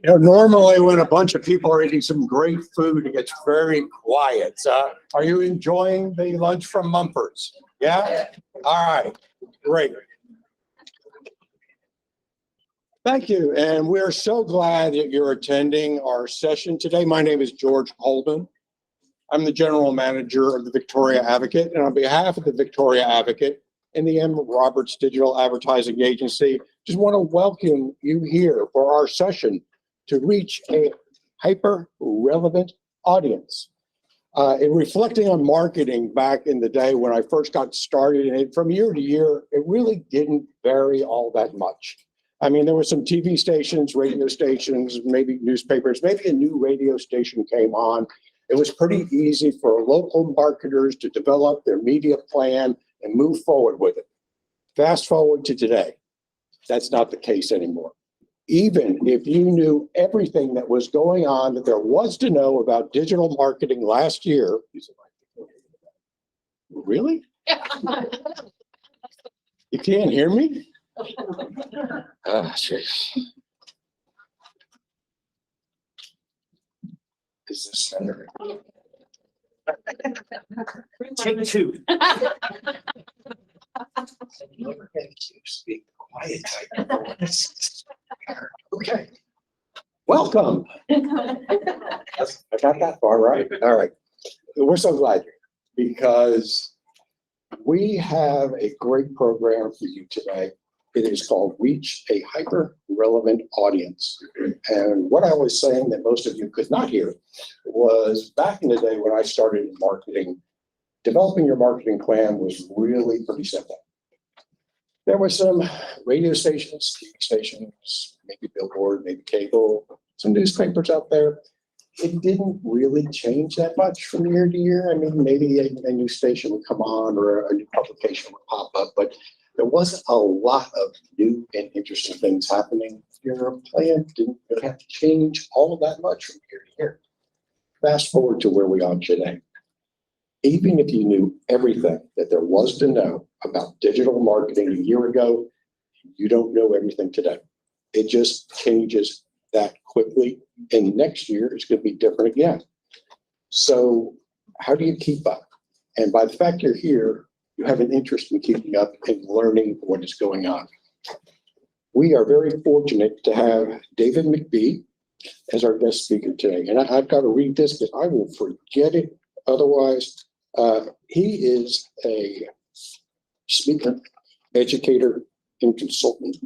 Normally when a bunch of people are eating some great food, it gets very quiet. Are you enjoying the lunch from Mumford's? Yeah? All right, great. Thank you, and we're so glad that you're attending our session today. My name is George Holden. I'm the general manager of the Victoria Advocate, and on behalf of the Victoria Advocate and the M. Roberts Digital Advertising Agency, just want to welcome you here for our session to reach a hyper-relevant audience. In reflecting on marketing back in the day when I first got started, and from year to year, it really didn't vary all that much. I mean, there were some TV stations, radio stations, maybe newspapers, maybe a new radio station came on. It was pretty easy for local marketers to develop their media plan and move forward with it. Fast forward to today, that's not the case anymore. Even if you knew everything that was going on that there was to know about digital marketing last year, really? You can't hear me? Oh, jeez. Is this center? Take two. Speak quiet. Okay. Welcome. I got that far right. All right. We're so glad you're here because we have a great program for you today. It is called Reach a Hyper-Relevant Audience. And what I was saying that most of you could not hear was back in the day when I started in marketing, developing your marketing plan was really pretty simple. There were some radio stations, TV stations, maybe billboard, maybe cable, some newspapers out there. It didn't really change that much from year to year. I mean, maybe a new station would come on or a new publication would pop up, but there wasn't a lot of new and interesting things happening. Your plan didn't really have to change all of that much from year to year. Fast forward to where we are today. Even if you knew everything that there was to know about digital marketing a year ago, you don't know everything today. It just changes that quickly. And next year it's going to be different again. So how do you keep up? And by the fact you're here, you have an interest in keeping up and learning what is going on. We are very fortunate to have David McBee as our guest speaker today. And I've got to read this because I will forget it otherwise. He is a speaker, educator, and consultant.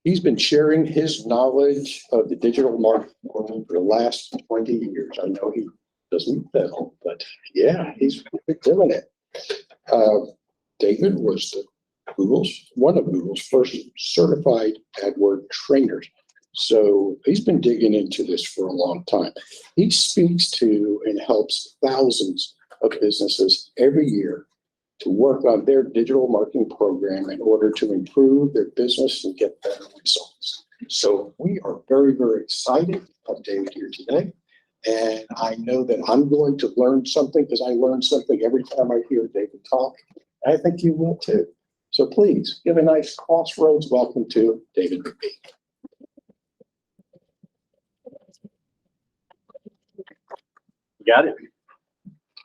He's been sharing his knowledge of the digital marketing world for the last 20 years. I know he doesn't know, but yeah, he's doing it. David was one of Google's first certified AdWords trainers. So he's been digging into this for a long time. He speaks to and helps thousands of businesses every year to work on their digital marketing program in order to improve their business and get better results. So we are very, very excited to have David here today. And I know that I'm going to learn something because I learn something every time I hear David talk. I think you will too. So please give a nice crossroads welcome to David McBee. You got it?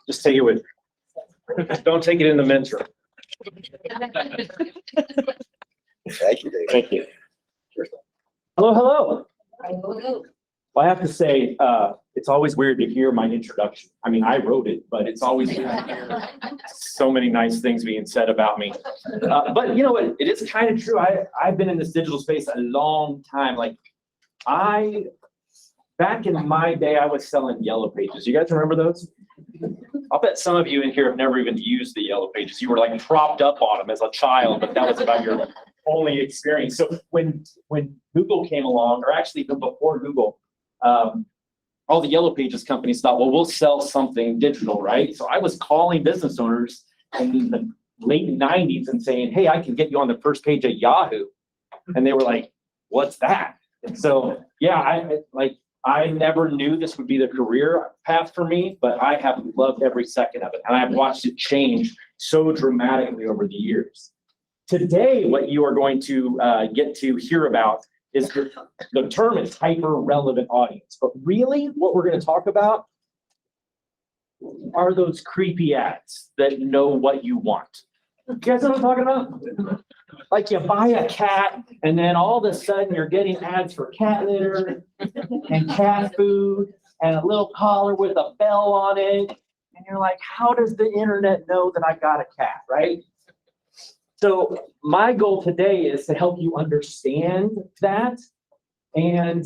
Just take it with you. Don't take it in the men's room. Thank you, David. Thank you. Hello, hello. Well, I have to say, it's always weird to hear my introduction. I mean, I wrote it, but it's always weird to hear so many nice things being said about me. But you know what? It is kind of true. I've been in this digital space a long time. Like back in my day, I was selling Yellow Pages. You guys remember those? I'll bet some of you in here have never even used the Yellow Pages. You were like propped up on them as a child, but that was about your only experience. So when Google came along, or actually even before Google, all the Yellow Pages companies thought, well, we'll sell something digital, right? So I was calling business owners in the late 90s and saying, hey, I can get you on the first page of Yahoo. And they were like, what's that? And so, yeah, I never knew this would be the career path for me, but I have loved every second of it. And I've watched it change so dramatically over the years. Today, what you are going to get to hear about is the term is hyper-relevant audience. But really, what we're going to talk about are those creepy ads that know what you want. You guys know what I'm talking about? Like you buy a cat and then all of a sudden you're getting ads for cat litter and cat food and a little collar with a bell on it. And you're like, how does the internet know that I got a cat, right? So my goal today is to help you understand that. And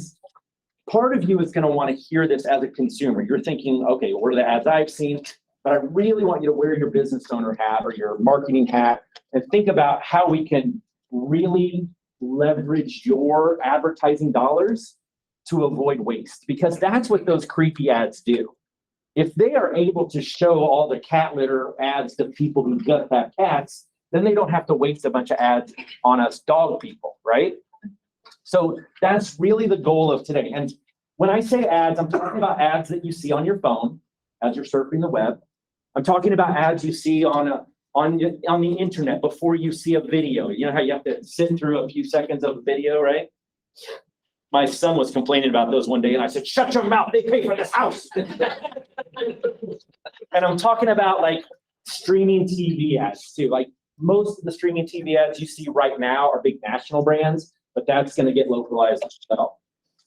part of you is going to want to hear this as a consumer. You're thinking, okay, what are the ads I've seen? But I really want you to wear your business owner hat or your marketing hat and think about how we can really leverage your advertising dollars to avoid waste, because that's what those creepy ads do. If they are able to show all the cat litter ads to people who just have cats, then they don't have to waste a bunch of ads on us dog people, right? So that's really the goal of today. And when I say ads, I'm talking about ads that you see on your phone as you're surfing the web. I'm talking about ads you see on the internet before you see a video. You know how you have to sit through a few seconds of a video, right? My son was complaining about those one day, and I said, shut your mouth, they pay for this house. And I'm talking about like streaming TV ads too. Like most of the streaming TV ads you see right now are big national brands, but that's going to get localized as well.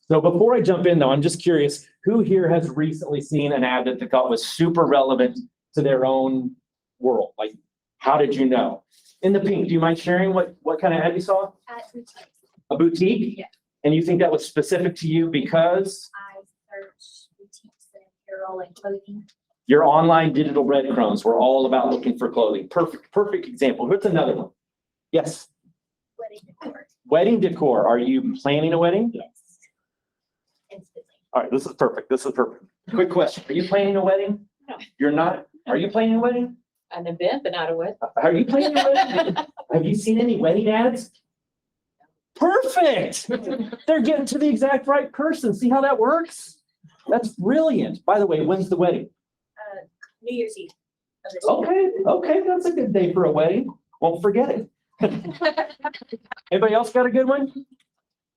So before I jump in though, I'm just curious, who here has recently seen an ad that they thought was super relevant to their own world? Like, how did you know? In the pink, do you mind sharing what kind of ad you saw? A boutique? Yeah. And you think that was specific to you because? I search boutiques and apparel and clothing. Your online digital breadcrumbs were all about looking for clothing. Perfect example. Here's another one. Yes. Wedding decor. Wedding decor. Are you planning a wedding? Yes. Instantly. All right, this is perfect. Quick question. Are you planning a wedding? No. You're not? Are you planning a wedding? An event, but not a wedding. Are you planning a wedding? Have you seen any wedding ads? Perfect. They're getting to the exact right person. See how that works? That's brilliant. By the way, when's the wedding? New Year's Eve. Of this year. Okay, that's a good day for a wedding. Won't forget it. Anybody else got a good one?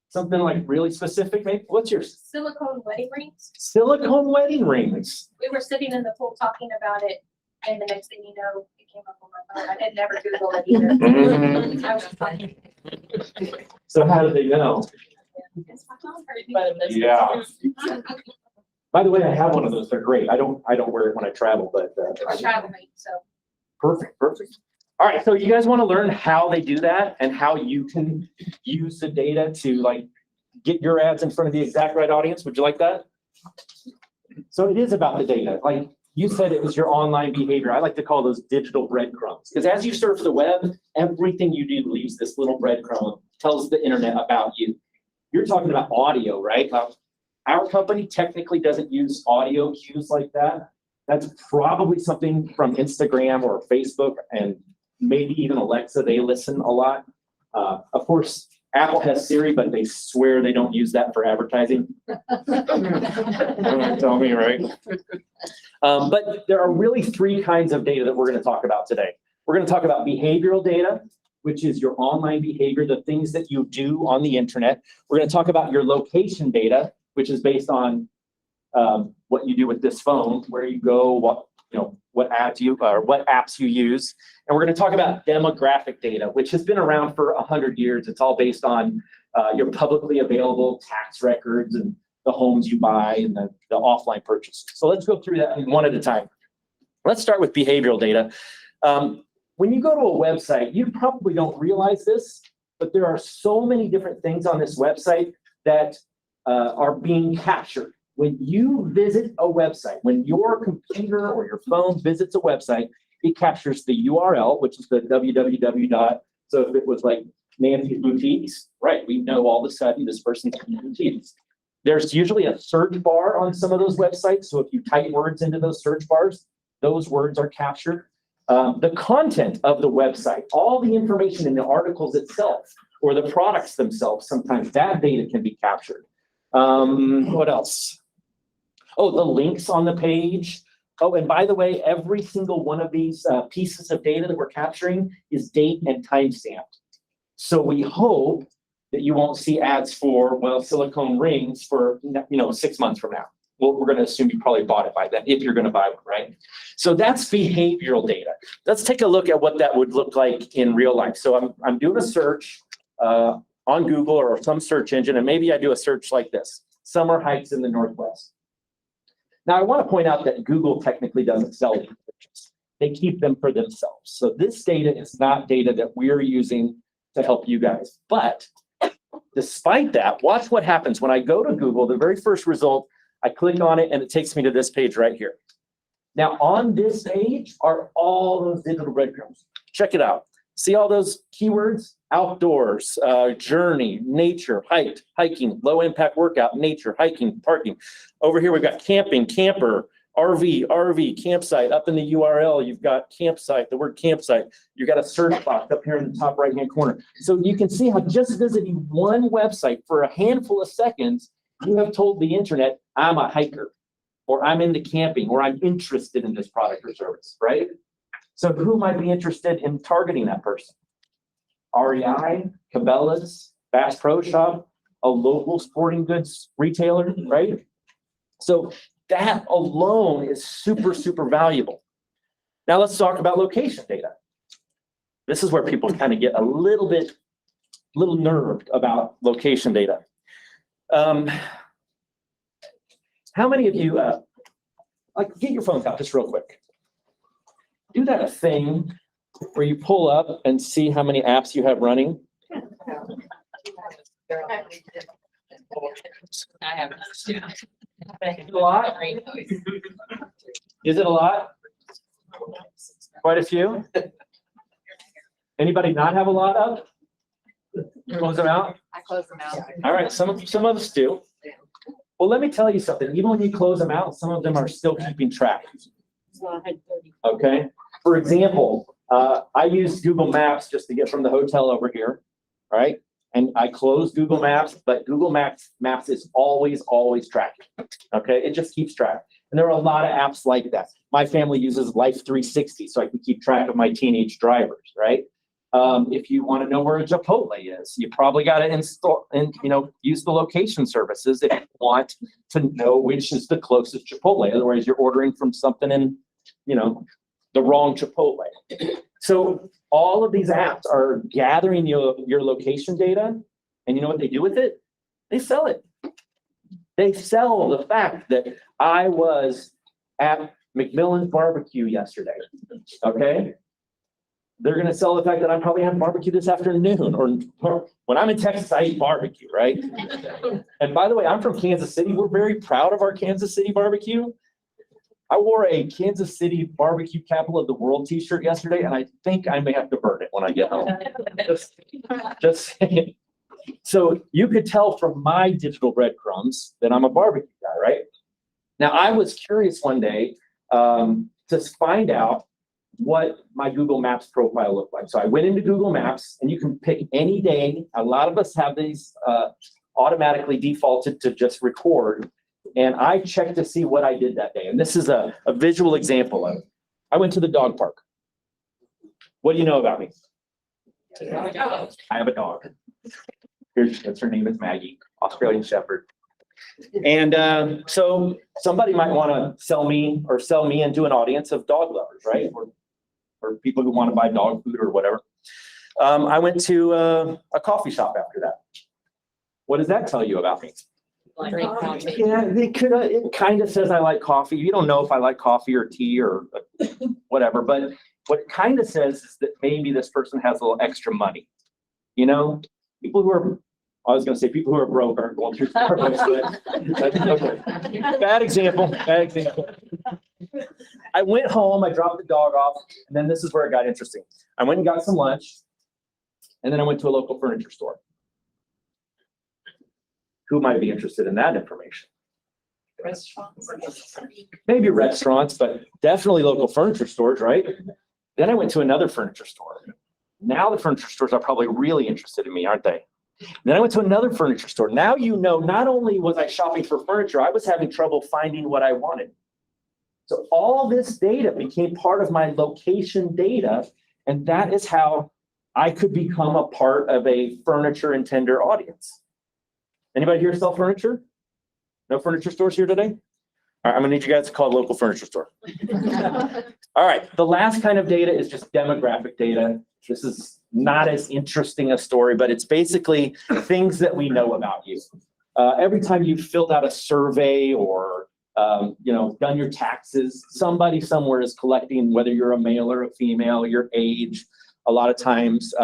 Something like really specific, maybe? What's yours? Silicone wedding rings. Silicone wedding rings. We were sitting in the pool talking about it, and the next thing you know, it came up on my phone. I had never Googled it either. I was just like, So how did they know? "It's my phone." Yeah. By the way, I have one of those. They're great. I don't wear it when I travel, but I travel mate, so. perfect. All right, so you guys want to learn how they do that and how you can use the data to like get your ads in front of the exact right audience? Would you like that? So it is about the data. Like you said, it was your online behavior. I like to call those digital breadcrumbs, because as you surf the web, everything you do leaves this little breadcrumb, tells the internet about you. You're talking about audio, right? Our company technically doesn't use audio cues like that. That's probably something from Instagram or Facebook and maybe even Alexa. They listen a lot. Of course, Apple has Siri, but they swear they don't use that for advertising. Tell me, right? But there are really three kinds of data that we're going to talk about today. We're going to talk about behavioral data, which is your online behavior, the things that you do on the internet. We're going to talk about your location data, which is based on what you do with this phone, where you go, what ads or what apps you use. And we're going to talk about demographic data, which has been around for 100 years. It's all based on your publicly available tax records and the homes you buy and the offline purchases. So let's go through that one at a time. Let's start with behavioral data. When you go to a website, you probably don't realize this, but there are so many different things on this website that are being captured. When you visit a website, when your computer or your phone visits a website, it captures the URL, which is the www. So if it was like Nancy's Boutiques, right, we know all of a sudden this person's boutiques. There's usually a search bar on some of those websites. So if you type words into those search bars, those words are captured. The content of the website, all the information in the articles itself or the products themselves, sometimes that data can be captured. What else? Oh, the links on the page. Oh, and by the way, every single one of these pieces of data that we're capturing is date and time stamped. So we hope that you won't see ads for, well, silicone rings for, 6 months from now. Well, we're going to assume you probably bought it by then, if you're going to buy one, right? So that's behavioral data. Let's take a look at what that would look like in real life. So I'm doing a search on Google or some search engine, and maybe I do a search like this: summer hikes in the Northwest. Now, I want to point out that Google technically doesn't sell these pictures. They keep them for themselves. So this data is not data that we're using to help you guys. But despite that, watch what happens when I go to Google. The very first result, I click on it and it takes me to this page right here. Now on this page are all those digital breadcrumbs. Check it out. See all those keywords? Outdoors, journey, nature, hiking, low impact workout, nature, hiking, parking. Over here we've got camping, camper, RV, campsite. Up in the URL, you've got campsite, the word campsite. You've got a search box up here in the top right-hand corner. So you can see how just visiting one website for a handful of seconds, you have told the internet, I'm a hiker, or I'm into camping, or I'm interested in this product or service, right? So who might be interested in targeting that person? REI, Cabela's, Bass Pro Shop, a local sporting goods retailer, right? So that alone is super, super valuable. Now let's talk about location data. This is where people kind of get a little nerved about location data. How many of you, get your phones out just real quick. Do that thing where you pull up and see how many apps you have running. I have A lot? Is it a lot? Quite a few? Anybody not have a lot up? Close them out? I close them out. All right, some of us do. Well, let me tell you something. Even when you close them out, some of them are still keeping track. So I had 30. Okay. For example, I use Google Maps just to get from the hotel over here. All right. And I close Google Maps, but Google Maps is always tracking. Okay. It just keeps track. And there are a lot of apps like that. My family uses Life 360, so I can keep track of my teenage drivers, right? If you want to know where a Chipotle is, you probably got to install and, use the location services if you want to know which is the closest Chipotle. Otherwise, you're ordering from something in, the wrong Chipotle. So all of these apps are gathering your location data, and you know what they do with it? They sell it. They sell the fact that I was at McMillan's barbecue yesterday, okay? They're going to sell the fact that I probably had barbecue this afternoon, or when I'm in Texas, I eat barbecue, right? And by the way, I'm from Kansas City. We're very proud of our Kansas City barbecue. I wore a Kansas City barbecue capital of the world t-shirt yesterday, and I think I may have to burn it when I get home. Just saying. So you could tell from my digital breadcrumbs that I'm a barbecue guy, right? Now, I was curious one day to find out what my Google Maps profile looked like. So I went into Google Maps, and you can pick any day. A lot of us have these automatically defaulted to just record. And I checked to see what I did that day. And this is a visual example of it. I went to the dog park. What do you know about me? I have a dog. That's her name is Maggie, Australian Shepherd. And so somebody might want to sell me into an audience of dog lovers, right? Or people who want to buy dog food or whatever. I went to a coffee shop after that. What does that tell you about me? Drink coffee. Yeah, it kind of says I like coffee. You don't know if I like coffee or tea or whatever, but what it kind of says is that maybe this person has a little extra money. People who are broke aren't going through Starbucks. Okay. Bad example. I went home, I dropped the dog off, and then this is where it got interesting. I went and got some lunch, and then I went to a local furniture store. Who might be interested in that information? Restaurants. Maybe restaurants, but definitely local furniture stores, right? Then I went to another furniture store. Now the furniture stores are probably really interested in me, aren't they? Then I went to another furniture store. Now, you know, not only was I shopping for furniture, I was having trouble finding what I wanted. So all this data became part of my location data, and that is how I could become a part of a furniture and tender audience. Anybody here sell furniture? No furniture stores here today? All right, I'm gonna need you guys to call a local furniture store. All right, the last kind of data is just demographic data. This is not as interesting a story, but it's basically things that we know about you. Every time you've filled out a survey or done your taxes, somebody somewhere is collecting, whether you're a male or a female, your age. A lot of times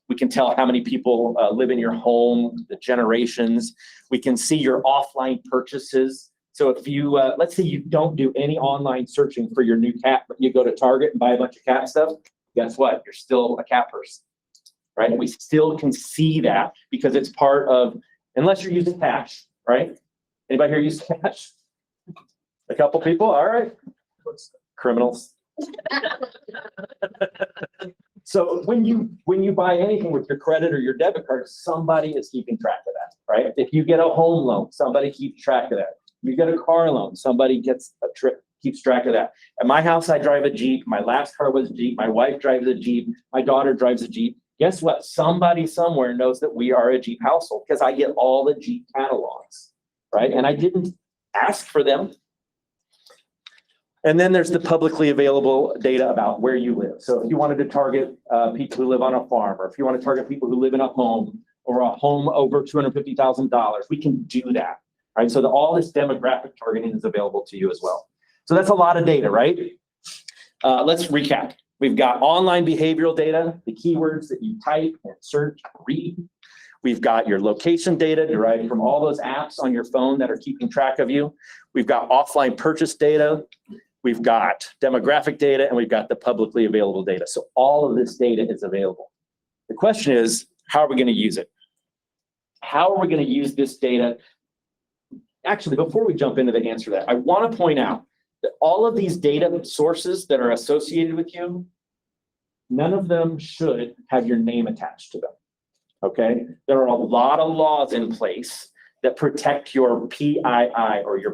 we can tell how many people live in your home, the generations. We can see your offline purchases. So if you, let's say you don't do any online searching for your new cat, but you go to Target and buy a bunch of cat stuff, guess what? You're still a cat person, right? We still can see that because it's part of, unless you're using cash, right? Anybody here use cash? A couple people, all right. Criminals. So when you buy anything with your credit or your debit card, somebody is keeping track of that, right? If you get a home loan, somebody keeps track of that. You get a car loan, somebody keeps track of that. At my house, I drive a Jeep. My last car was a Jeep. My wife drives a Jeep. My daughter drives a Jeep. Guess what? Somebody somewhere knows that we are a Jeep household because I get all the Jeep catalogs, right? And I didn't ask for them. And then there's the publicly available data about where you live. So if you wanted to target people who live on a farm, or if you want to target people who live in a home or a home over $250,000, we can do that, right? So all this demographic targeting is available to you as well. So that's a lot of data, right? Let's recap. We've got online behavioral data, the keywords that you type and search, read. We've got your location data derived from all those apps on your phone that are keeping track of you. We've got offline purchase data. We've got demographic data, and we've got the publicly available data. So all of this data is available. The question is, how are we going to use it? How are we going to use this data? Actually, before we jump into the answer to that, I want to point out that all of these data sources that are associated with you, none of them should have your name attached to them, okay? There are a lot of laws in place that protect your PII, or your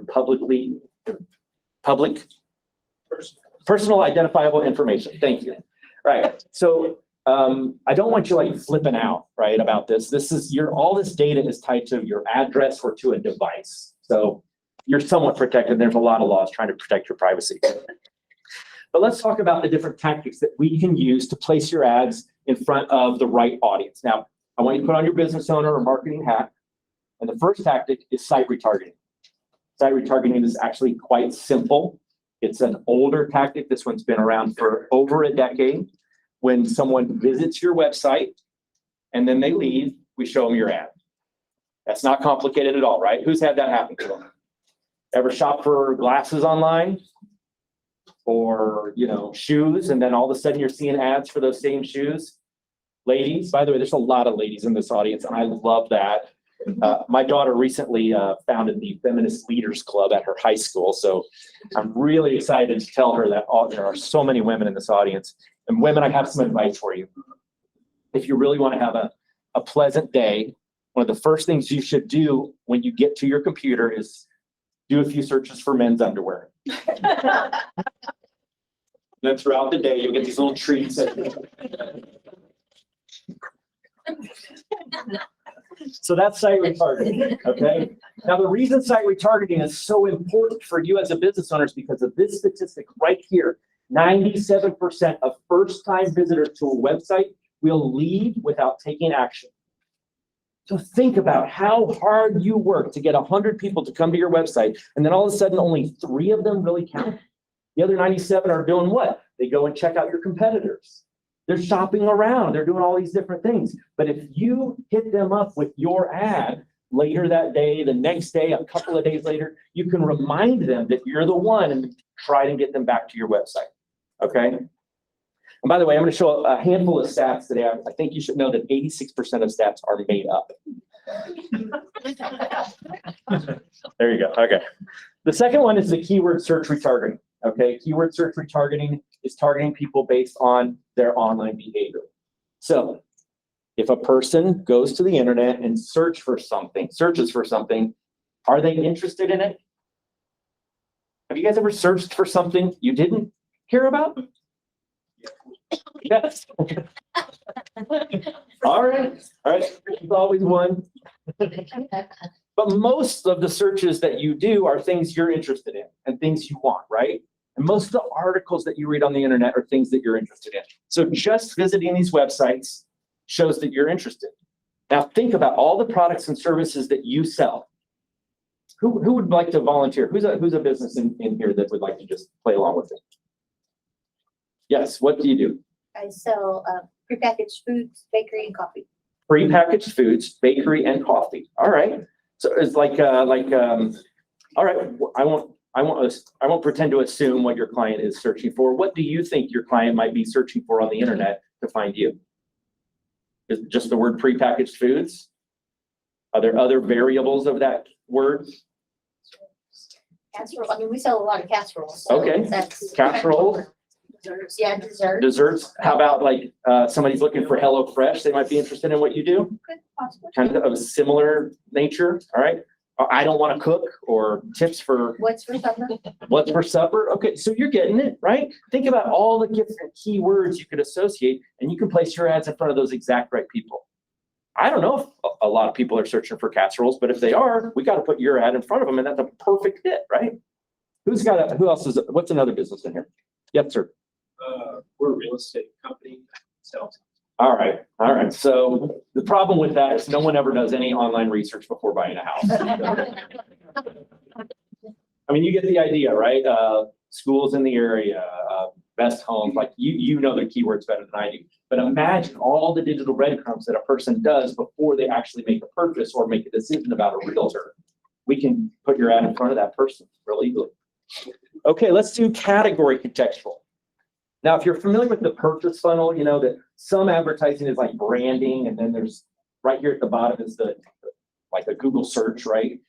personal identifiable information. Thank you. Right. So I don't want you like flipping out, right, about this. This is all this data is tied to your address or to a device. So you're somewhat protected. There's a lot of laws trying to protect your privacy. But let's talk about the different tactics that we can use to place your ads in front of the right audience. Now, I want you to put on your business owner or marketing hat. And the first tactic is site retargeting. Site retargeting is actually quite simple. It's an older tactic. This one's been around for over a decade. When someone visits your website and then they leave, we show them your ad. That's not complicated at all, right? Who's had that happen to them? Ever shop for glasses online? Or, shoes, and then all of a sudden you're seeing ads for those same shoes? Ladies, by the way, there's a lot of ladies in this audience, and I love that. My daughter recently founded the Feminist Leaders Club at her high school, so I'm really excited to tell her that there are so many women in this audience. And women, I have some advice for you. If you really want to have a pleasant day, one of the first things you should do when you get to your computer is do a few searches for men's underwear. Then throughout the day, you'll get these little treats. So that's site retargeting, okay? Now, the reason site retargeting is so important for you as a business owner is because of this statistic right here. 97% of first-time visitors to a website will leave without taking action. So think about how hard you work to get 100 people to come to your website, and then all of a sudden only 3 of them really count. The other 97 are doing what? They go and check out your competitors. They're shopping around. They're doing all these different things. But if you hit them up with your ad later that day, the next day, a couple of days later, you can remind them that you're the one and try to get them back to your website, okay? And by the way, I'm going to show a handful of stats today. I think you should know that 86% of stats are made up. There you go. Okay. The second one is the keyword search retargeting. Okay. Keyword search retargeting is targeting people based on their online behavior. So If a person goes to the internet and searches for something, are they interested in it? Have you guys ever searched for something you didn't hear about? Yes. All right, there's always one. But most of the searches that you do are things you're interested in and things you want, right? And most of the articles that you read on the internet are things that you're interested in. So just visiting these websites shows that you're interested. Now think about all the products and services that you sell. Who would like to volunteer? Who's a business in here that would like to just play along with it? Yes, what do you do? I sell prepackaged foods, bakery, and coffee. Prepackaged foods, bakery, and coffee. All right. So it's all right. I won't pretend to assume what your client is searching for. What do you think your client might be searching for on the internet to find you? Is it just the word prepackaged foods? Are there other variables of that word? Casserole, I mean, we sell a lot of casseroles. So Okay. that's Casserole, Desserts, yeah, dessert. desserts. How about like somebody's looking for HelloFresh? They might be interested in what you do. Good, possibly. Kind of a similar nature. All right. I don't want to cook, or tips for What's for supper? what's for supper. Okay, so you're getting it, right? Think about all the different keywords you could associate, and you can place your ads in front of those exact right people. I don't know if a lot of people are searching for casseroles, but if they are, we got to put your ad in front of them, and that's a perfect fit, right? Who else is, what's another business in here? Yes, sir. We're a real estate company, so. All right. So the problem with that is no one ever does any online research before buying a house. I mean, you get the idea, right? Schools in the area, best homes, like you know the keywords better than I do. But imagine all the digital breadcrumbs that a person does before they actually make a purchase or make a decision about a realtor. We can put your ad in front of that person real easily. Okay, let's do category contextual. Now, if you're familiar with the purchase funnel, you know that some advertising is like branding, and then there's right here at the bottom is like a Google search, right?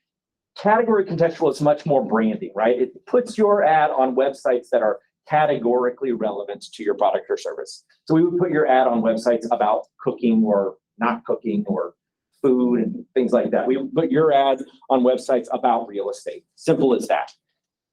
Category contextual is much more branding, right? It puts your ad on websites that are categorically relevant to your product or service. So we would put your ad on websites about cooking or not cooking or food and things like that. We would put your ad on websites about real estate. Simple as that.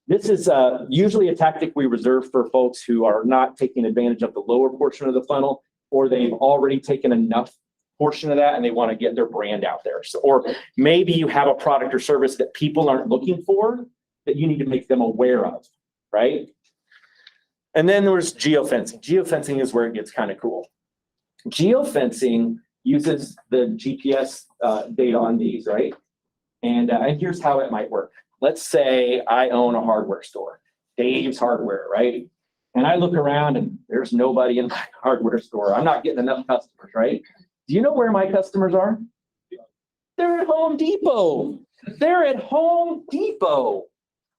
This is usually a tactic we reserve for folks who are not taking advantage of the lower portion of the funnel, or they've already taken enough portion of that and they want to get their brand out there. So, or maybe you have a product or service that people aren't looking for that you need to make them aware of, right? And then there's geofencing. Geofencing is where it gets kind of cool. Geofencing uses the GPS data on these, right? And here's how it might work. Let's say I own a hardware store, Dave's Hardware, right? And I look around and there's nobody in my hardware store. I'm not getting enough customers, right? Do you know where my customers are? They're at Home Depot. They're at Home Depot.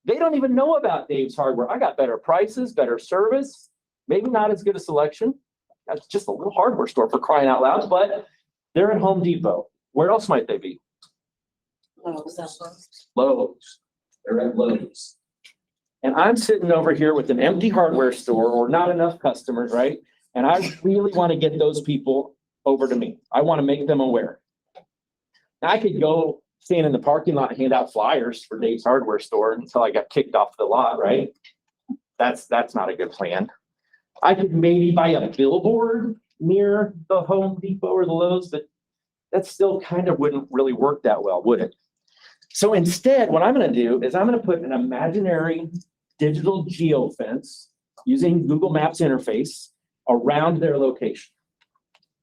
They don't even know about Dave's Hardware. I got better prices, better service, maybe not as good a selection. That's just a little hardware store for crying out loud, but they're at Home Depot. Where else might they be? Lowe's. They're at Lowe's. And I'm sitting over here with an empty hardware store or not enough customers, right? And I really want to get those people over to me. I want to make them aware. Now, I could go stand in the parking lot and hand out flyers for Dave's Hardware store until I got kicked off the lot, right? That's not a good plan. I could maybe buy a billboard near the Home Depot or the Lowe's, but that still kind of wouldn't really work that well, would it? So instead, what I'm going to do is I'm going to put an imaginary digital geofence using Google Maps interface around their location.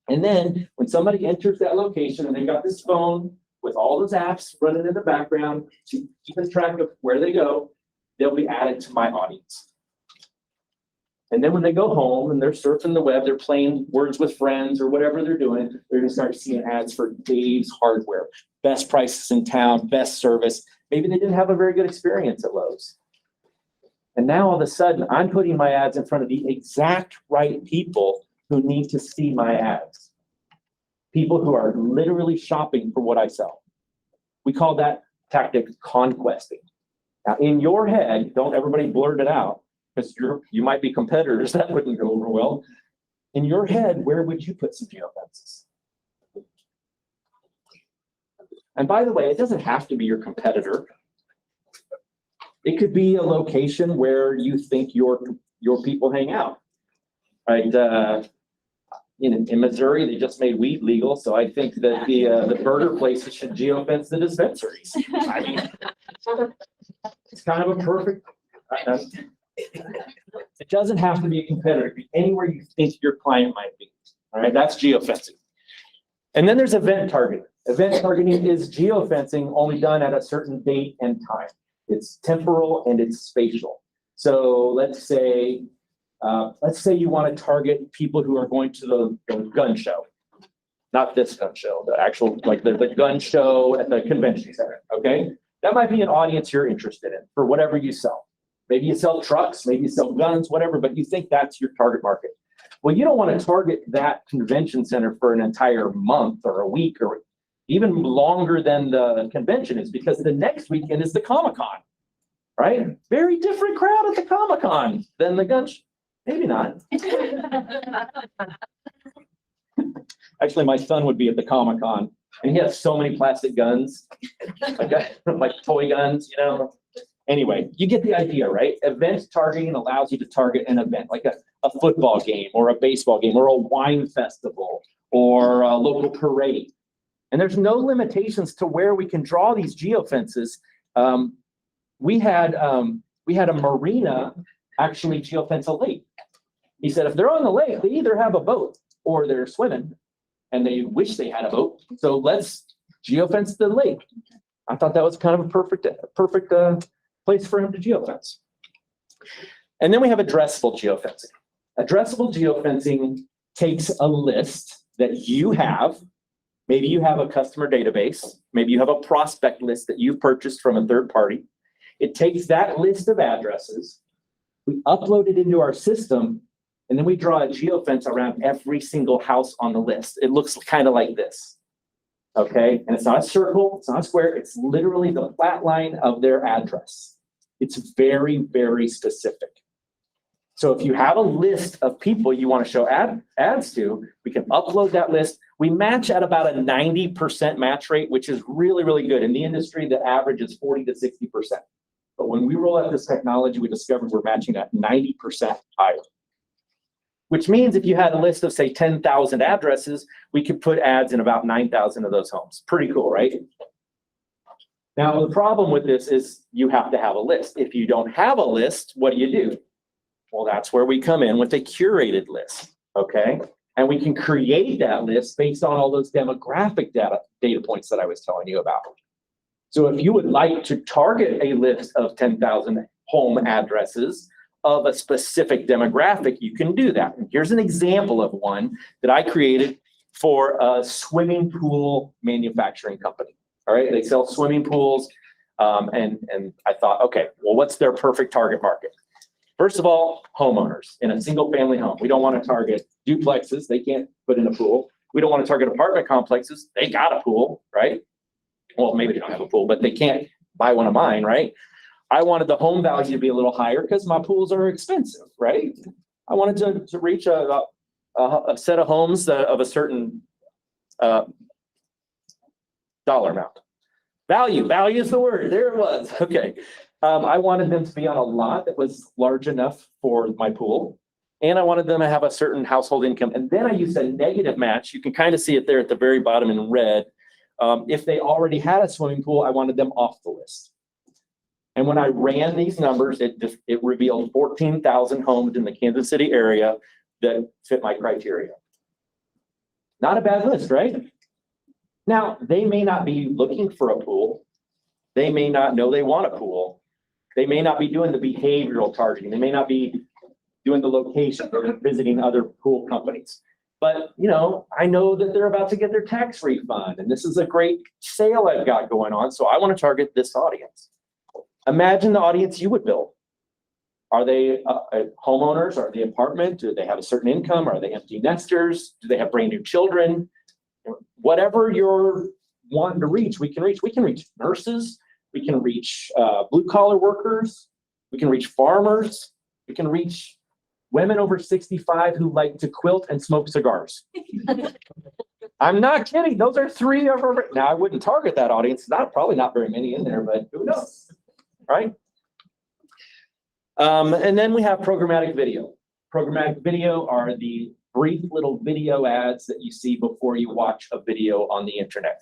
And then when somebody enters that location and they've got this phone with all those apps running in the background to keep track of where they go, they'll be added to my audience. And then when they go home and they're surfing the web, they're playing Words with Friends or whatever they're doing, they're going to start seeing ads for Dave's Hardware, best prices in town, best service. Maybe they didn't have a very good experience at Lowe's. And now all of a sudden, I'm putting my ads in front of the exact right people who need to see my ads. People who are literally shopping for what I sell. We call that tactic conquesting. Now, in your head, don't everybody blurt it out, because you might be competitors. That wouldn't go over well. In your head, where would you put some geofences? And by the way, it doesn't have to be your competitor. It could be a location where you think your people hang out. Right? In Missouri, they just made weed legal, so I think that the burger places should geofence the dispensaries. I mean, it's kind of a perfect. It doesn't have to be a competitor. It can be anywhere you think your client might be. All right, that's geofencing. And then there's event targeting. Event targeting is geofencing only done at a certain date and time. It's temporal and it's spatial. So let's say you want to target people who are going to the gun show. Not this gun show, the actual, like the gun show at the convention center, okay? That might be an audience you're interested in for whatever you sell. Maybe you sell trucks, maybe you sell guns, whatever, but you think that's your target market. Well, you don't want to target that convention center for an entire month or a week or even longer than the convention is, because the next weekend is the Comic-Con, right? Very different crowd at the Comic-Con than the gun show. Maybe not. Actually, my son would be at the Comic-Con and he has so many plastic guns, like toy guns, you know. Anyway, you get the idea, right? Event targeting allows you to target an event like a football game or a baseball game or a wine festival or a local parade. And there's no limitations to where we can draw these geofences. We had a marina actually geofence a lake. He said, if they're on the lake, they either have a boat or they're swimming and they wish they had a boat. So let's geofence the lake. I thought that was kind of a perfect place for him to geofence. And then we have addressable geofencing. Addressable geofencing takes a list that you have. Maybe you have a customer database. Maybe you have a prospect list that you've purchased from a third party. It takes that list of addresses, we upload it into our system, and then we draw a geofence around every single house on the list. It looks kind of like this. Okay, and it's not a circle, it's not a square, it's literally the flat line of their address. It's very, very specific. So if you have a list of people you want to show ads to, we can upload that list. We match at about a 90% match rate, which is really, really good. In the industry, the average is 40 to 60%. But when we roll out this technology, we discovered we're matching at 90% higher. Which means if you had a list of, say, 10,000 addresses, we could put ads in about 9,000 of those homes. Pretty cool, right? Now, the problem with this is you have to have a list. If you don't have a list, what do? Well, that's where we come in with a curated list, okay? And we can create that list based on all those demographic data points that I was telling you about. So if you would like to target a list of 10,000 home addresses of a specific demographic, you can do that. And here's an example of one that I created for a swimming pool manufacturing company. All right, they sell swimming pools. And I thought, okay, well, what's their perfect target market? First of all, homeowners in a single family home. We don't want to target duplexes. They can't put in a pool. We don't want to target apartment complexes. They got a pool, right? Well, maybe they don't have a pool, but they can't buy one of mine, right? I wanted the home value to be a little higher because my pools are expensive, right? I wanted to reach a set of homes of a certain dollar amount. Value is the word. There it was. Okay. I wanted them to be on a lot that was large enough for my pool. And I wanted them to have a certain household income. And then I used a negative match. You can kind of see it there at the very bottom in red. If they already had a swimming pool, I wanted them off the list. And when I ran these numbers, it revealed 14,000 homes in the Kansas City area that fit my criteria. Not a bad list, right? Now, they may not be looking for a pool. They may not know they want a pool. They may not be doing the behavioral targeting. They may not be doing the location or visiting other pool companies. But, you know, I know that they're about to get their tax refund, and this is a great sale I've got going on, so I want to target this audience. Imagine the audience you would build. Are they homeowners? Are they apartment? Do they have a certain income? Are they empty nesters? Do they have brand new children? Whatever you're wanting to reach, we can reach. We can reach nurses. We can reach blue collar workers. We can reach farmers. We can reach women over 65 who like to quilt and smoke cigars. I'm not kidding. Those are 3 of our, now I wouldn't target that audience. Probably not very many in there, but who knows? Right? And then we have programmatic video. Programmatic video are the brief little video ads that you see before you watch a video on the internet.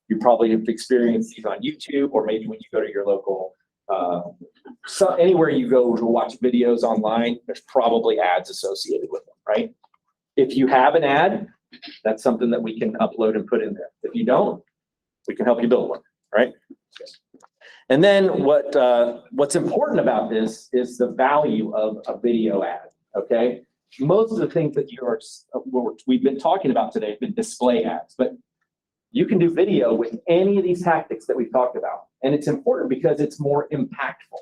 You probably have experienced these on YouTube, or maybe when you go to your local, so anywhere you go to watch videos online, there's probably ads associated with them, right? If you have an ad, that's something that we can upload and put in there. If you don't, we can help you build one, right? And then what's important about this is the value of a video ad, okay? Most of the things that we've been talking about today have been display ads, but you can do video with any of these tactics that we've talked about. And it's important because it's more impactful.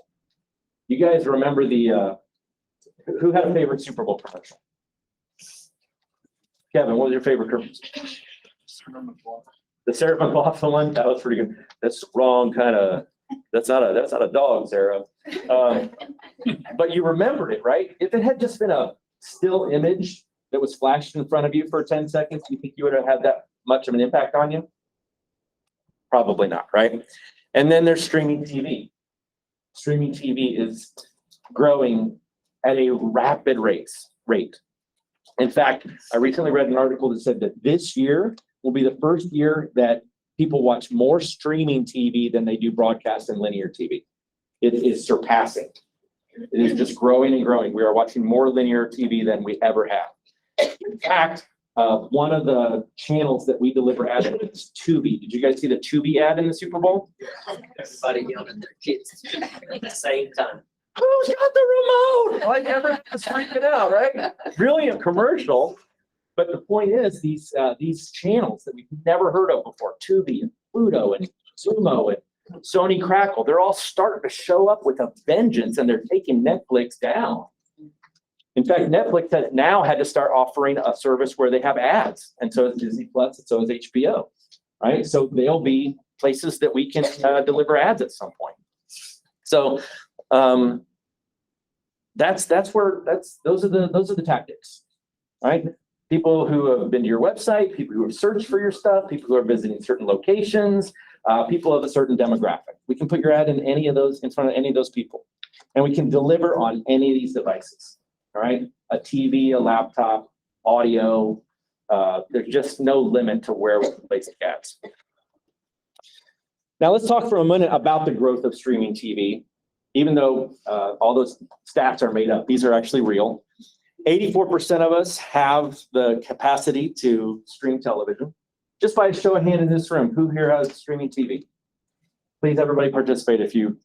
You guys remember who had a favorite Super Bowl commercial? Kevin, what was your favorite commercial? The Sarah McLachlan one? That was pretty good. That's the wrong kind of, that's not a dog, Sarah. But you remembered it, right? If it had just been a still image that was flashed in front of you for 10 seconds, do you think you would have had that much of an impact on you? Probably not, right? And then there's streaming TV. Streaming TV is growing at a rapid rate. In fact, I recently read an article that said that this year will be the first year that people watch more streaming TV than they do broadcast and linear TV. It is surpassing. It is just growing and growing. We are watching more linear TV than we ever have. In fact, one of the channels that we deliver ads on is Tubi. Did you guys see the Tubi ad in the Super Bowl? Everybody yelling at their kids at the same time. Who's got the remote? Like everyone's freaking out, right? Brilliant commercial. But the point is, these channels that we've never heard of before, Tubi and Pluto and Sumo and Sony Crackle, they're all starting to show up with a vengeance, and they're taking Netflix down. In fact, Netflix has now had to start offering a service where they have ads, and so is Disney Plus, and so is HBO, right? So they'll be places that we can deliver ads at some point. So those are the tactics, right? People who have been to your website, people who have searched for your stuff, people who are visiting certain locations, people of a certain demographic. We can put your ad in any of those, in front of any of those people, and we can deliver on any of these devices. All right, a TV, a laptop, audio. There's just no limit to where we can place ads. Now let's talk for a minute about the growth of streaming TV. Even though all those stats are made up, these are actually real. 84% of us have the capacity to stream television. Just by a show of hand in this room, who here has streaming TV? Please, everybody participate if you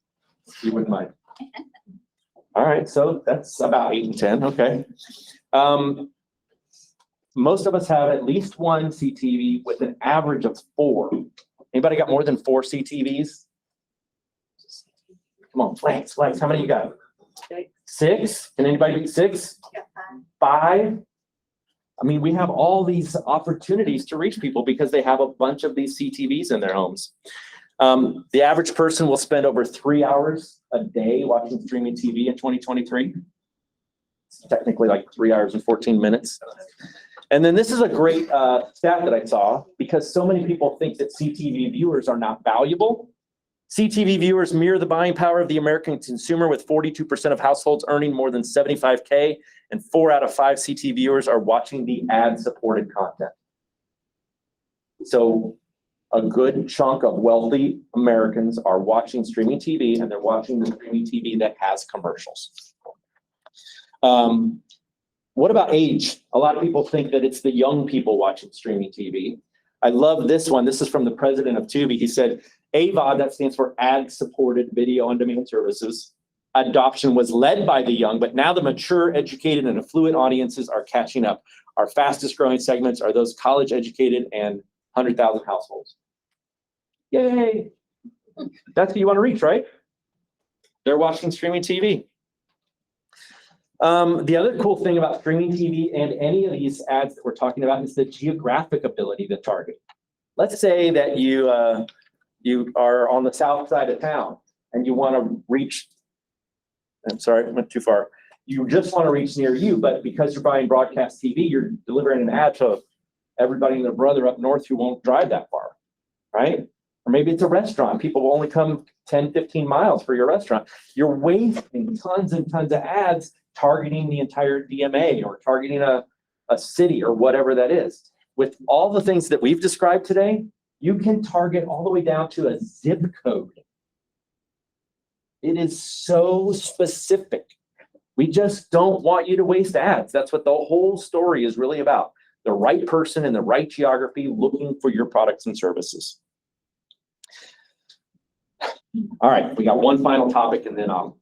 wouldn't mind. All right, so that's about 8 and 10, okay. Most of us have at least one CTV with an average of 4. Anybody got more than 4 CTVs? Come on, flags, how many you got? 6? Can anybody beat 6? 5? I mean, we have all these opportunities to reach people because they have a bunch of these CTVs in their homes. The average person will spend over 3 hours a day watching streaming TV in 2023. It's technically like 3 hours and 14 minutes. And then this is a great stat that I saw, because so many people think that CTV viewers are not valuable. CTV viewers mirror the buying power of the American consumer, with 42% of households earning more than $75K, and 4 out of 5 CTV viewers are watching the ad-supported content. So a good chunk of wealthy Americans are watching streaming TV, and they're watching the streaming TV that has commercials. What about age? A lot of people think that it's the young people watching streaming TV. I love this one. This is from the president of Tubi. He said, AVOD, that stands for ad-supported video on demand services, adoption was led by the young, but now the mature, educated, and affluent audiences are catching up. Our fastest growing segments are those college educated and 100,000 households. Yay. That's who you want to reach, right? They're watching streaming TV. The other cool thing about streaming TV and any of these ads that we're talking about is the geographic ability to target. Let's say that you are on the south side of town and you want to reach, I'm sorry, I went too far. You just want to reach near you, but because you're buying broadcast TV, you're delivering an ad to everybody and their brother up north who won't drive that far, right? Or maybe it's a restaurant. People will only come 10, 15 miles for your restaurant. You're wasting tons and tons of ads targeting the entire DMA or targeting a city or whatever that is. With all the things that we've described today, you can target all the way down to a zip code. It is so specific. We just don't want you to waste ads. That's what the whole story is really about. The right person in the right geography looking for your products and services. All right, we got one final topic and then I'll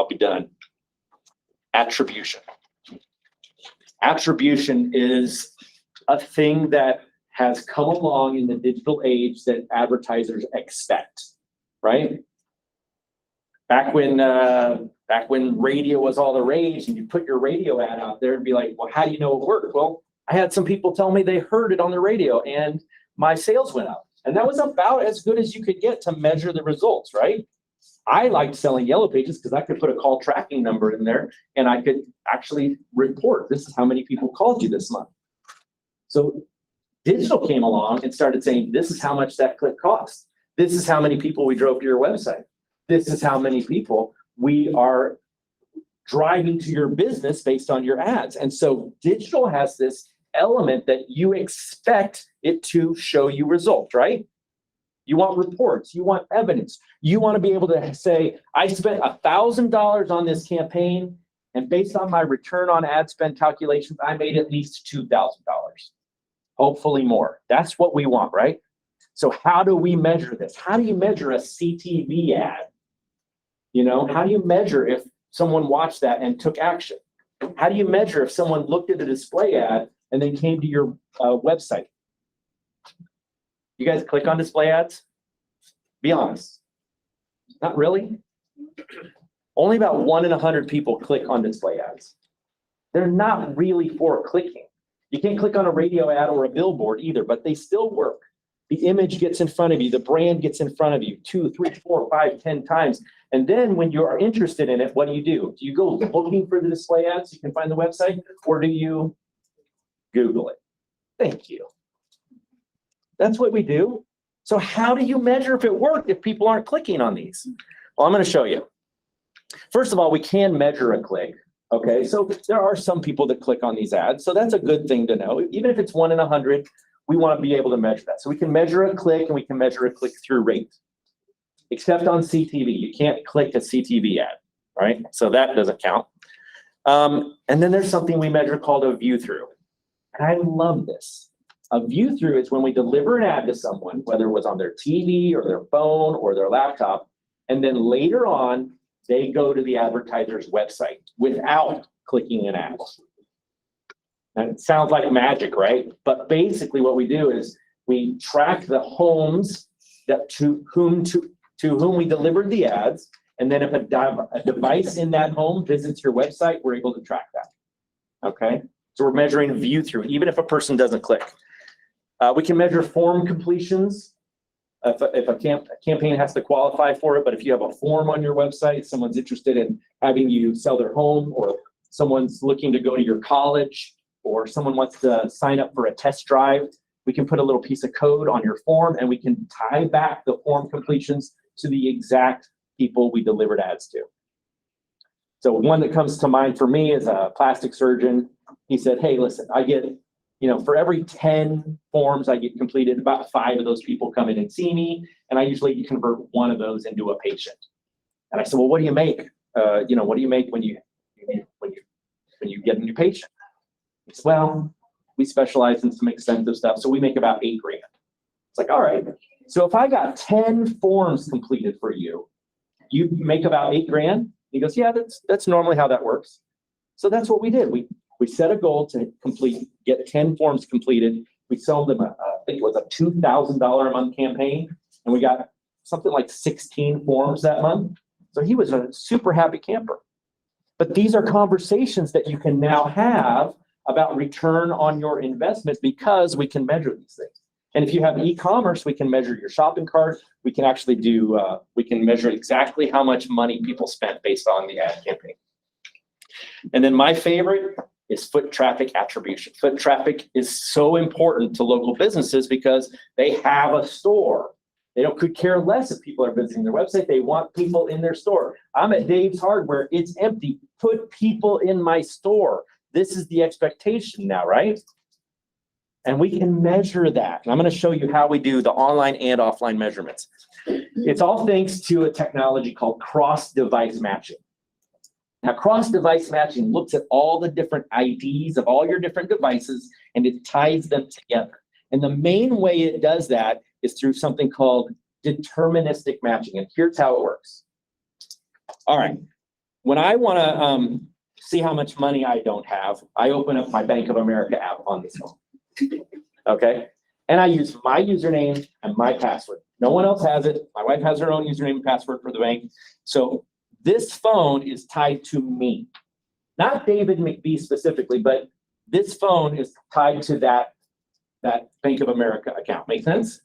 be done. Attribution. Attribution is a thing that has come along in the digital age that advertisers expect, right? Back when radio was all the rage and you put your radio ad out there and be like, well, how do you know it worked? Well, I had some people tell me they heard it on the radio and my sales went up. And that was about as good as you could get to measure the results, right? I liked selling Yellow Pages because I could put a call tracking number in there and I could actually report, this is how many people called you this month. So digital came along and started saying, this is how much that click costs. This is how many people we drove to your website. This is how many people we are driving to your business based on your ads. And so digital has this element that you expect it to show you results, right? You want reports, you want evidence. You want to be able to say, I spent $1,000 on this campaign, and based on my return on ad spend calculations, I made at least $2,000. Hopefully more. That's what we want, right? So how do we measure this? How do you measure a CTV ad? You know, how do you measure if someone watched that and took action? How do you measure if someone looked at a display ad and then came to your website? You guys click on display ads? Be honest. Not really. Only about 1 in 100 people click on display ads. They're not really for clicking. You can't click on a radio ad or a billboard either, but they still work. The image gets in front of you. The brand gets in front of you 2, 3, 4, 5, 10 times. And then when you are interested in it, what do? Do you go looking for the display ads so you can find the website, or do you Google it? Thank you. That's what we do. So how do you measure if it worked if people aren't clicking on these? Well, I'm going to show you. First of all, we can measure a click. Okay, so there are some people that click on these ads. So that's a good thing to know. Even if it's 1 in 100, we want to be able to measure that. So we can measure a click and we can measure a click-through rate. Except on CTV, you can't click a CTV ad, right? So that doesn't count. And then there's something we measure called a view-through. And I love this. A view-through is when we deliver an ad to someone, whether it was on their TV or their phone or their laptop, and then later on, they go to the advertiser's website without clicking an ad. And it sounds like magic, right? But basically what we do is we track the homes that to whom we delivered the ads, and then if a device in that home visits your website, we're able to track that, okay? So we're measuring view through, even if a person doesn't click. We can measure form completions. If a campaign has to qualify for it, but if you have a form on your website, someone's interested in having you sell their home, or someone's looking to go to your college, or someone wants to sign up for a test drive, we can put a little piece of code on your form and we can tie back the form completions to the exact people we delivered ads to. So one that comes to mind for me is a plastic surgeon. He said, hey, listen, I get, for every 10 forms I get completed, about 5 of those people come in and see me, and I usually convert 1 of those into a patient. And I said, well, what do you make? What do you make when you get a new patient? He said, well, we specialize in some expensive stuff, so we make about $8,000. It's like, all right. So if I got 10 forms completed for you, you make about $8,000? He goes, yeah, that's normally how that works. So that's what we did. We set a goal to get 10 forms completed. We sold them, I think it was a $2,000 a month campaign, and we got something like 16 forms that month. So he was a super happy camper. But these are conversations that you can now have about return on your investment because we can measure these things. And if you have e-commerce, we can measure your shopping cart. We can actually we can measure exactly how much money people spent based on the ad campaign. And then my favorite is foot traffic attribution. Foot traffic is so important to local businesses because they have a store. Could care less if people are visiting their website. They want people in their store. I'm at Dave's Hardware. It's empty. Put people in my store. This is the expectation now, right? And we can measure that. And I'm going to show you how we do the online and offline measurements. It's all thanks to a technology called cross-device matching. Now, cross-device matching looks at all the different IDs of all your different devices, and it ties them together. And the main way it does that is through something called deterministic matching. And here's how it works. All right. When I want to see how much money I don't have, I open up my Bank of America app on this phone. Okay. And I use my username and my password. No one else has it. My wife has her own username and password for the bank. So this phone is tied to me. Not David McBee specifically, but this phone is tied to that Bank of America account. Make sense?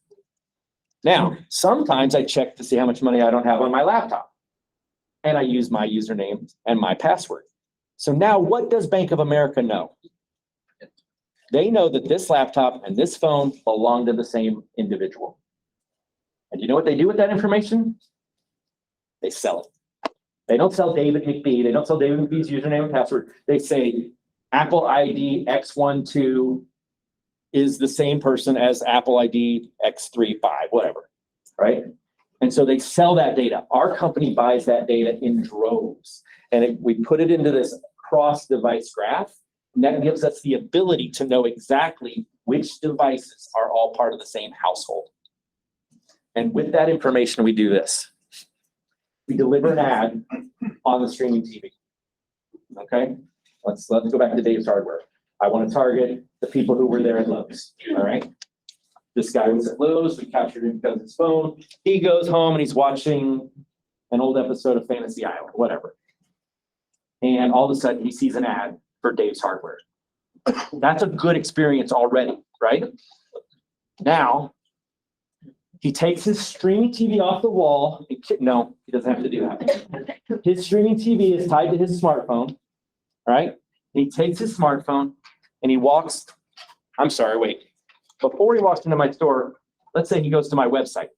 Now, sometimes I check to see how much money I don't have on my laptop. And I use my username and my password. So now what does Bank of America know? They know that this laptop and this phone belong to the same individual. And you know what they do with that information? They sell it. They don't sell David McBee. They don't sell David McBee's username and password. They say Apple ID X12 is the same person as Apple ID X35, whatever, right? And so they sell that data. Our company buys that data in droves. And we put it into this cross-device graph. And that gives us the ability to know exactly which devices are all part of the same household. And with that information, we do this. We deliver an ad on the streaming TV. Okay? Let's go back to Dave's Hardware. I want to target the people who were there at Lowe's. All right? This guy was at Lowe's. We captured him because of his phone. He goes home and he's watching an old episode of Fantasy Island, whatever. And all of a sudden he sees an ad for Dave's Hardware. That's a good experience already, right? Now, he takes his streaming TV off the wall. No, he doesn't have to do that. His streaming TV is tied to his smartphone, right? He takes his smartphone and he walks, before he walks into my store, let's say he goes to my website.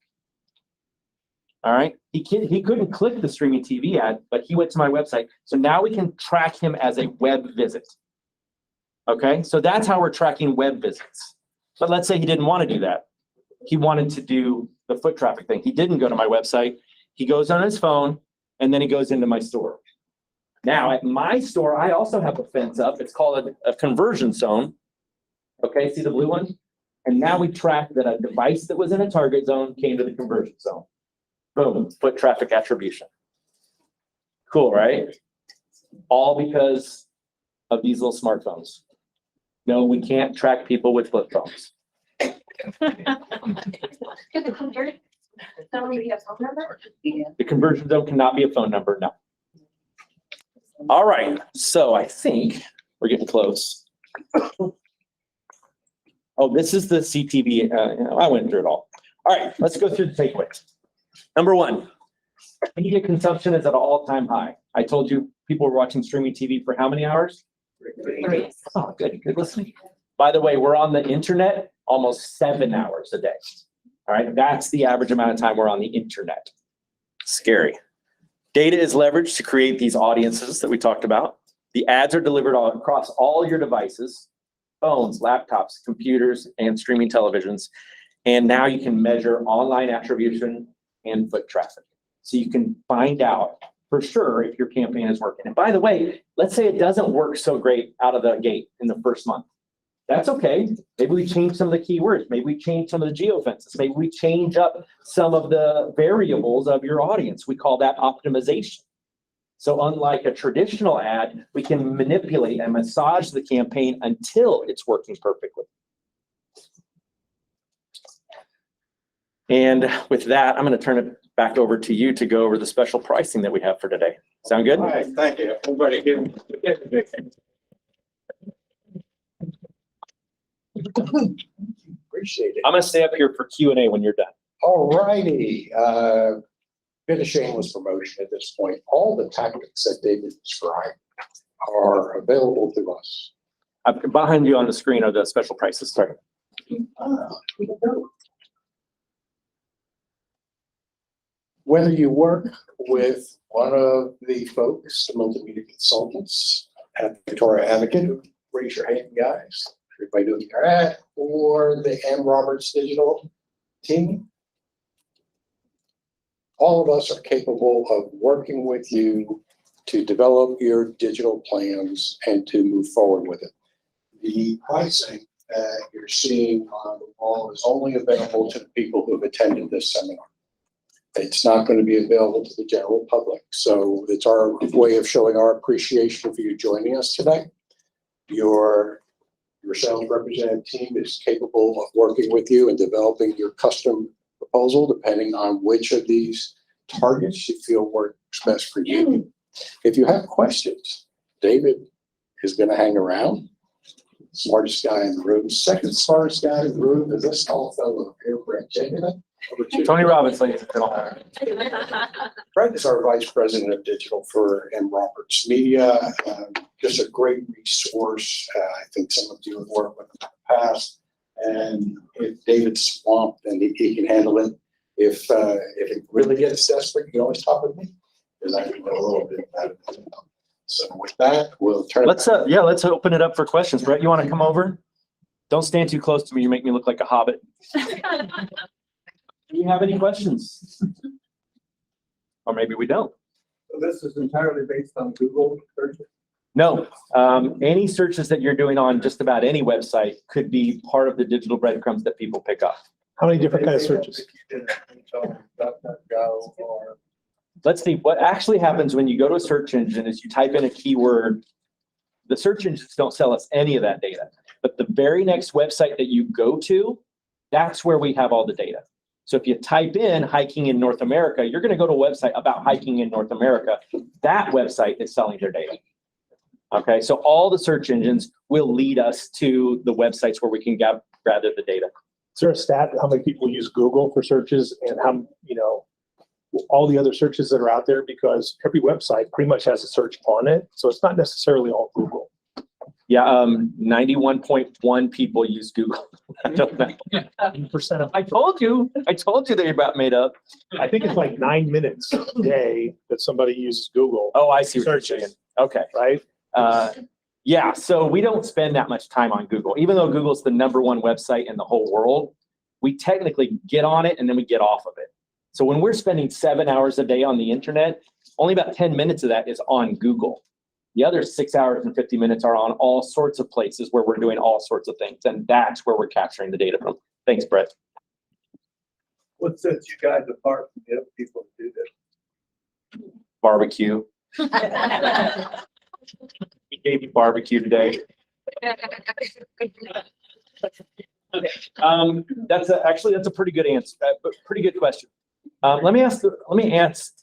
All right, he couldn't click the streaming TV ad, but he went to my website. So now we can track him as a web visit. Okay, so that's how we're tracking web visits. But let's say he didn't want to do that. He wanted to do the foot traffic thing. He didn't go to my website. He goes on his phone and then he goes into my store. Now at my store, I also have a fence up. It's called a conversion zone. Okay, see the blue one? And now we track that a device that was in a target zone came to the conversion zone. Boom, foot traffic attribution. Cool, right? All because of these little smartphones. No, we can't track people with flip phones. Do the convert, don't we have phone number? The conversion zone cannot be a phone number, no. All right, so I think we're getting close. Oh, this is the CTV. I went through it all. All right, let's go through the takeaways. Number one, media consumption is at an all-time high. I told you people were watching streaming TV for how many hours? 3. Oh, good listening. By the way, we're on the internet almost 7 hours a day. All right, that's the average amount of time we're on the internet. Scary. Data is leveraged to create these audiences that we talked about. The ads are delivered across all your devices, phones, laptops, computers, and streaming televisions. And now you can measure online attribution and foot traffic. So you can find out for sure if your campaign is working. And by the way, let's say it doesn't work so great out of the gate in the first month. That's okay. Maybe we change some of the keywords. Maybe we change some of the geofences. Maybe we change up some of the variables of your audience. We call that optimization. So unlike a traditional ad, we can manipulate and massage the campaign until it's working perfectly. And with that, I'm going to turn it back over to you to go over the special pricing that we have for today. Sound good? All right, thank you. Everybody appreciate it. I'm going to stay up here for Q&A when you're done. All righty. Bit of shameless promotion at this point. All the tactics that David described are available to us. Behind you on the screen are the special prices. Sorry. Whether you work with one of the folks, the multimedia consultants at Victoria Advocate, raise your hand, guys. Everybody doing all right? Or the M. Roberts Digital team. All of us are capable of working with you to develop your digital plans and to move forward with it. The pricing that you're seeing on the wall is only available to the people who have attended this seminar. It's not going to be available to the general public. So it's our way of showing our appreciation for you joining us today. Your sales representative team is capable of working with you and developing your custom proposal depending on which of these targets you feel works best for you. If you have questions, David is going to hang around. Smartest guy in the room. Second smartest guy in the room is this tall fellow here, Brett Jenkins. Tony Robbins, ladies and gentlemen. Brett is our vice president of digital for M. Roberts Media. Just a great resource. I think some of you have worked with him in the past. And if David's swamped, then he can handle it. If it really gets desperate, you can always talk with me because I can know a little bit about it. So with that, we'll turn. Let's open it up for questions. Brett, you want to come over? Don't stand too close to me. You make me look like a hobbit. Do you have any questions? Or maybe we don't. So this is entirely based on Google searches? No, any searches that you're doing on just about any website could be part of the digital breadcrumbs that people pick up. How many different kinds of searches? Let's see, what actually happens when you go to a search engine is you type in a keyword. The search engines don't sell us any of that data, but the very next website that you go to, that's where we have all the data. So if you type in hiking in North America, you're going to go to a website about hiking in North America. That website is selling their data. Okay, so all the search engines will lead us to the websites where we can gather the data. Is there a stat how many people use Google for searches and how, all the other searches that are out there? Because every website pretty much has a search on it. So it's not necessarily all Google. Yeah, 91.1 people use Google. I don't know. 1% of, I told you they're about made up. I think it's like 9 minutes a day that somebody uses Google. Oh, I see what you're Searches. saying. Okay. Right? Yeah, so we don't spend that much time on Google. Even though Google's the #1 website in the whole world, we technically get on it and then we get off of it. So when we're spending 7 hours a day on the internet, only about 10 minutes of that is on Google. The other 6 hours and 50 minutes are on all sorts of places where we're doing all sorts of things. And that's where we're capturing the data from. Thanks, Brett. What sets you guys apart from the other people who do this? Barbecue. He gave you barbecue today. That's a pretty good answer. Pretty good question. Let me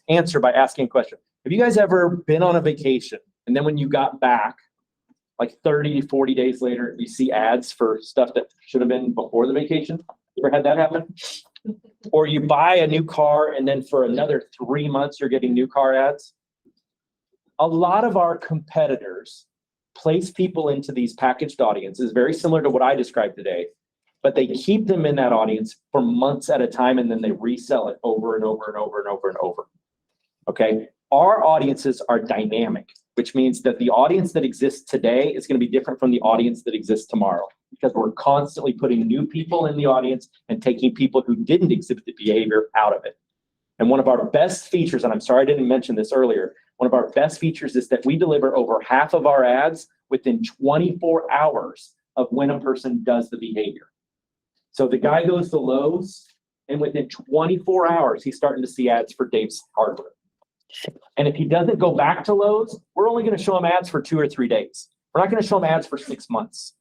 answer by asking a question. Have you guys ever been on a vacation and then when you got back, like 30, 40 days later, you see ads for stuff that should have been before the vacation? You ever had that happen? Or you buy a new car and then for another 3 months, you're getting new car ads? A lot of our competitors place people into these packaged audiences, very similar to what I described today, but they keep them in that audience for months at a time and then they resell it over and over and over and over and over. Okay? Our audiences are dynamic, which means that the audience that exists today is going to be different from the audience that exists tomorrow because we're constantly putting new people in the audience and taking people who didn't exhibit the behavior out of it. And one of our best features, and I'm sorry I didn't mention this earlier, one of our best features is that we deliver over half of our ads within 24 hours of when a person does the behavior. So the guy goes to Lowe's and within 24 hours, he's starting to see ads for Dave's Hardware. And if he doesn't go back to Lowe's, we're only going to show him ads for 2 or 3 days. We're not going to show him ads for 6 months.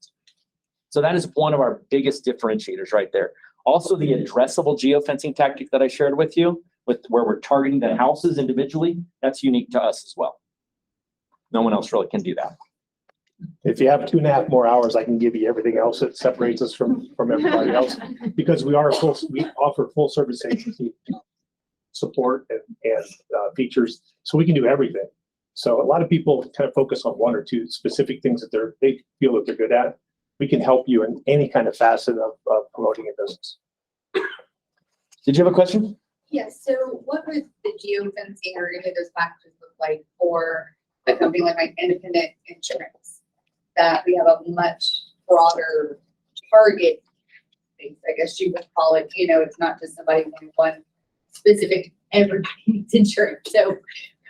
So that is one of our biggest differentiators right there. Also, the addressable geofencing tactic that I shared with you, where we're targeting the houses individually, that's unique to us as well. No one else really can do that. If you have 2.5 more hours, I can give you everything else that separates us from everybody else because we offer full service agency support and features, so we can do everything. So a lot of people kind of focus on one or two specific things that they feel that they're good at. We can help you in any kind of facet of promoting your business. Did you have a question? Yes, so what would the geofencing or any of those packages look like for a company like Independent Insurance? That we have a much broader target base, I guess you would call it, it's not just somebody wanting one specific everything's insurance. So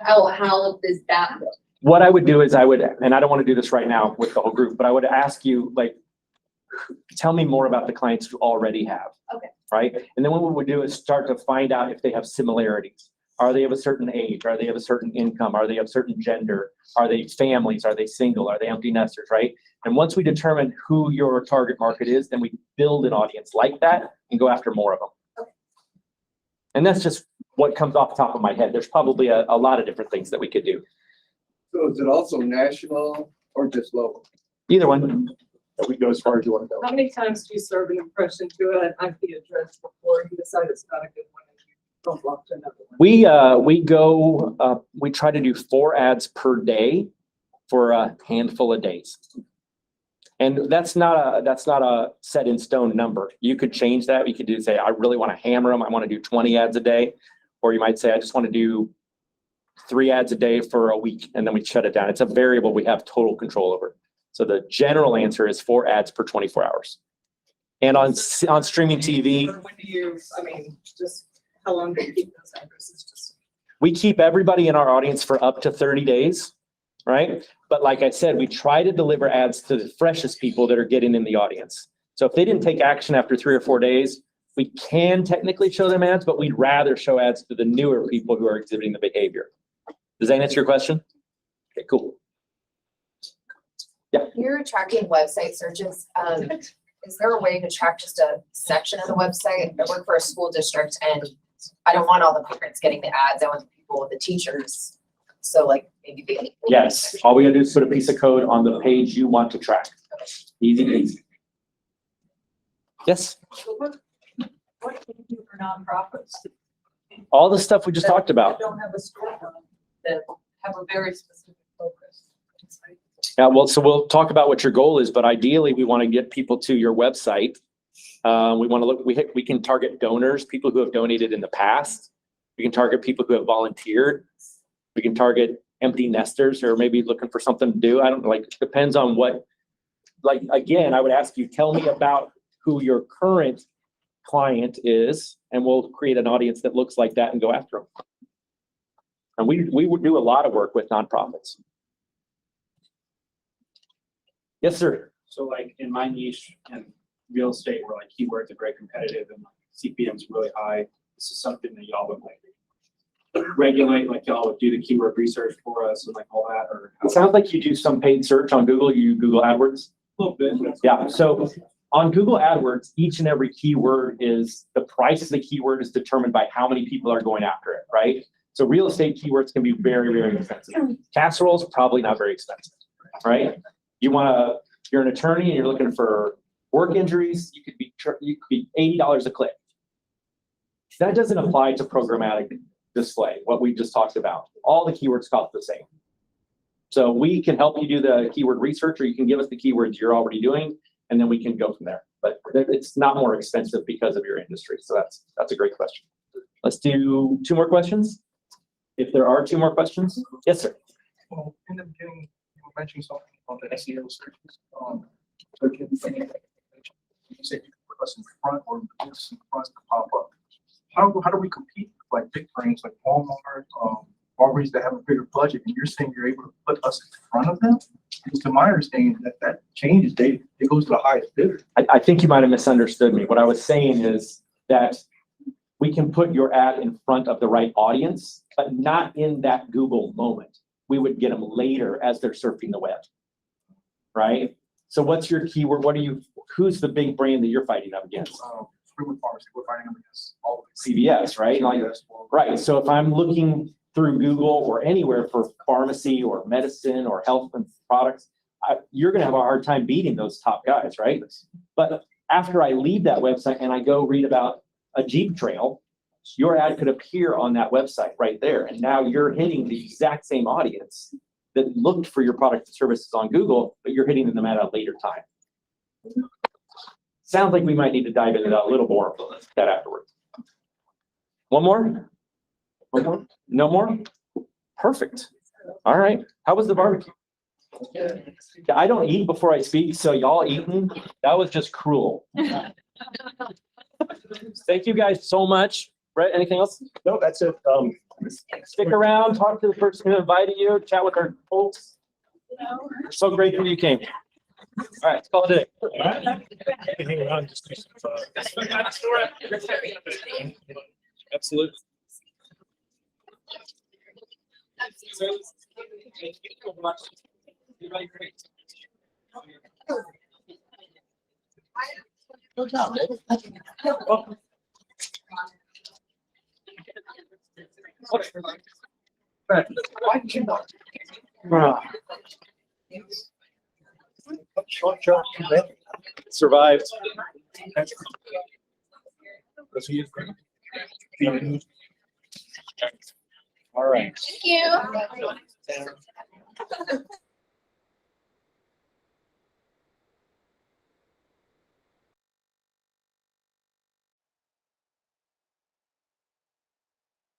how does that look? What I would do is and I don't want to do this right now with the whole group, but I would ask you, like, tell me more about the clients you already have. Okay. Right? And then what we would do is start to find out if they have similarities. Are they of a certain age? Are they of a certain income? Are they of certain gender? Are they families? Are they single? Are they empty nesters? Right? And once we determine who your target market is, then we build an audience like that and go after more of them. Okay. And that's just what comes off the top of my head. There's probably a lot of different things that we could do. So is it also national or just local? Either one. We go as far as you want to go. How many times do you serve an impression to an IP address before you decide it's not a good one and you don't block to another one? We try to do 4 ads per day for a handful of days. And that's not a set in stone number. You could change that. You could say, I really want to hammer them. I want to do 20 ads a day. Or you might say, I just want to do 3 ads a day for a week, and then we shut it down. It's a variable we have total control over. So the general answer is 4 ads per 24 hours. And on streaming TV, When do you, just how long do you keep those addresses? Just we keep everybody in our audience for up to 30 days, right? But like I said, we try to deliver ads to the freshest people that are getting in the audience. So if they didn't take action after 3 or 4 days, we can technically show them ads, but we'd rather show ads to the newer people who are exhibiting the behavior. Does that answer your question? Okay, cool. You're tracking website searches. Is there a way to track just a section of the website? I work for a school district and I don't want all the parents getting the ads. I want the people, the teachers. So like maybe the. Yes, all we gotta do is put a piece of code on the page you want to track. Easy, easy. Yes, So what can you do for nonprofits all the stuff we just talked about. that don't have a storefront, that have a very specific focus? Yeah, well, so we'll talk about what your goal is, but ideally we want to get people to your website. We want to look, we can target donors, people who have donated in the past. We can target people who have volunteered. We can target empty nesters or maybe looking for something to do. I don't like, depends on what, like, again, I would ask you, tell me about who your current client is, and we'll create an audience that looks like that and go after them. And we would do a lot of work with nonprofits. Yes, sir. So like in my niche in real estate, where like keywords are very competitive and CPM's really high, this is something that y'all would like regulate, like y'all would do the keyword research for us and like all that, or It sounds like you do some paid search on Google. You Google AdWords. a little bit. Yeah. So on Google AdWords, each and every keyword is the price of the keyword is determined by how many people are going after it, right? So real estate keywords can be very, very expensive. Casseroles, probably not very expensive, right? You're an attorney and you're looking for work injuries, you could be $80 a click. That doesn't apply to programmatic display, what we just talked about. All the keywords cost the same. So we can help you do the keyword research, or you can give us the keywords you're already doing, and then we can go from there. But it's not more expensive because of your industry. So that's a great question. Let's do 2 more questions. If there are 2 more questions. Yes, sir. Well, in the beginning, you were mentioning something about the SEO searches. You said you could put us in front or this in front to pop up. How do we compete with like big brands like Walmart, Walgreens that have a bigger budget, and you're saying you're able to put us in front of them? Because to my understanding, that changes, it goes to the highest bidder. I think you might have misunderstood me. What I was saying is that we can put your ad in front of the right audience, but not in that Google moment. We would get them later as they're surfing the web, right? So what's your keyword? Who's the big brand that you're fighting up against? Freeman Pharmacy, we're fighting them against all of it. CVS, right? CVS, Right. So if I'm looking through Google or anywhere for pharmacy or medicine or health and products, you're going to have a hard time beating those top guys, right? But after I leave that website and I go read about a Jeep trail, your ad could appear on that website right there. And now you're hitting the exact same audience that looked for your product and services on Google, but you're hitting them at a later time. Sounds like we might need to dive into that a little more that afterwards. One more? One more? No more? Perfect. All right. How was the barbecue? I don't eat before I speak, so y'all eating, that was just cruel. Thank you guys so much. Brett, anything else? No, that's it. Stick around, talk to the person who invited you, chat with our folks. So great that you came. All right, let's call it a day. Hang around, just do some, Absolutely. Good job, David. Why did you not? Short job, Survived. Was he? All right. Thank you.